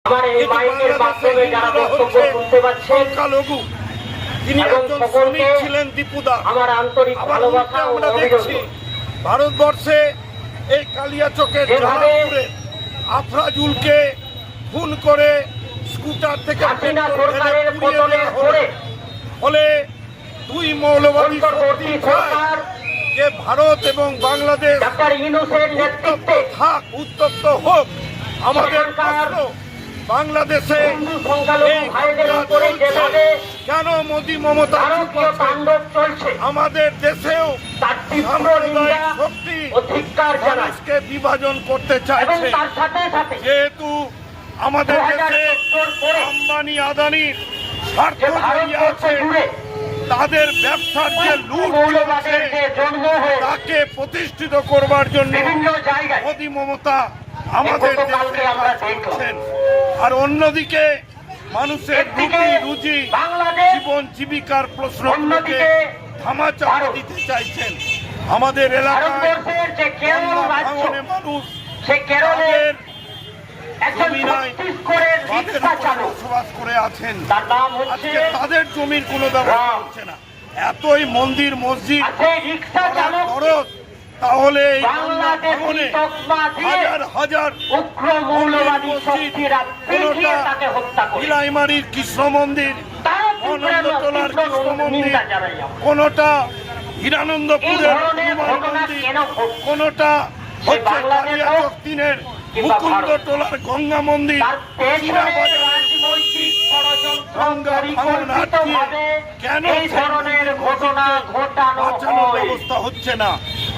আমার এই মাইকের মাধ্যমে যারা বক্তব্য শুনতে পাচ্ছেন তিনি একজন শ্রমিক ছিলেন দীপুদা। আমার আন্তরিক ভালোবাসা ও আমরা দেখছি ভারতবর্ষে এই কালিয়াচকের জামালপুরে আফরাজুলকে খুন করে স্কুটার থেকে সরকারের পতনের পরে ফলে দুই মৌলবাদী শক্তি চায় যে ভারত এবং বাংলাদেশ ডক্টর ইউনূসের নেতৃত্বে উত্তপ্ত হোক। আমাদের বাংলাদেশে কেন মোদী মমতা চলছে, আমাদের দেশেও শক্তি মানুষকে বিভাজন করতে চাইছে। যেহেতু আমাদের দেশে আম্বানি আদানির স্বার্থ জড়িয়ে আছে, তাদের ব্যবসার যে লুট চলছে তাকে প্রতিষ্ঠিত করবার জন্য মোদী মমতা আমাদের দেশে করছেন। আর অন্যদিকে মানুষের রুজি জীবন জীবিকার প্রশ্নগুলোকে ধামাচাপা দিতে চাইছেন। আমাদের এলাকায় মানুষ বসবাস করে আছেন, আজকে তাদের জমির কোনো ব্যবস্থা হচ্ছে না। এতই মন্দির মসজিদ খরচ, তাহলে হাজার হাজার ইলাইমারির কৃষ্ণ মন্দির, আনন্দতলার কৃষ্ণ মন্দির, কোনটা হিরানন্দপুরের কোনটা হচ্ছে কালিয়াচক তিনের মুকুন্দটোলার গঙ্গা মন্দির, কেন বাঁচানোর ব্যবস্থা হচ্ছে না?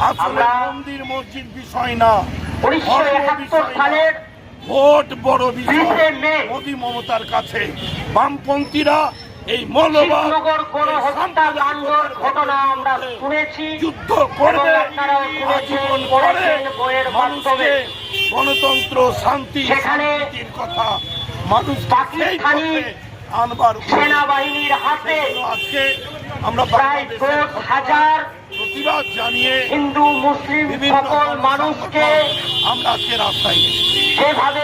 আসলে মন্দির মসজিদ বিষয় না, ভোট বড় বিষয় মোদী মমতার কাছে। বামপন্থীরা এই মৌলবাদ যুদ্ধ করবে, আজীবন করে মানুষকে গণতন্ত্র শান্তি শান্তির কথা মানুষ আনবার সেনাবাহিনীর হাতে আজকে আমরা প্রায় 10,000 প্রতিবাদ জানিয়ে হিন্দু মুসলিম সকল মানুষকে আমরা আজকে রাস্তায় সেভাবে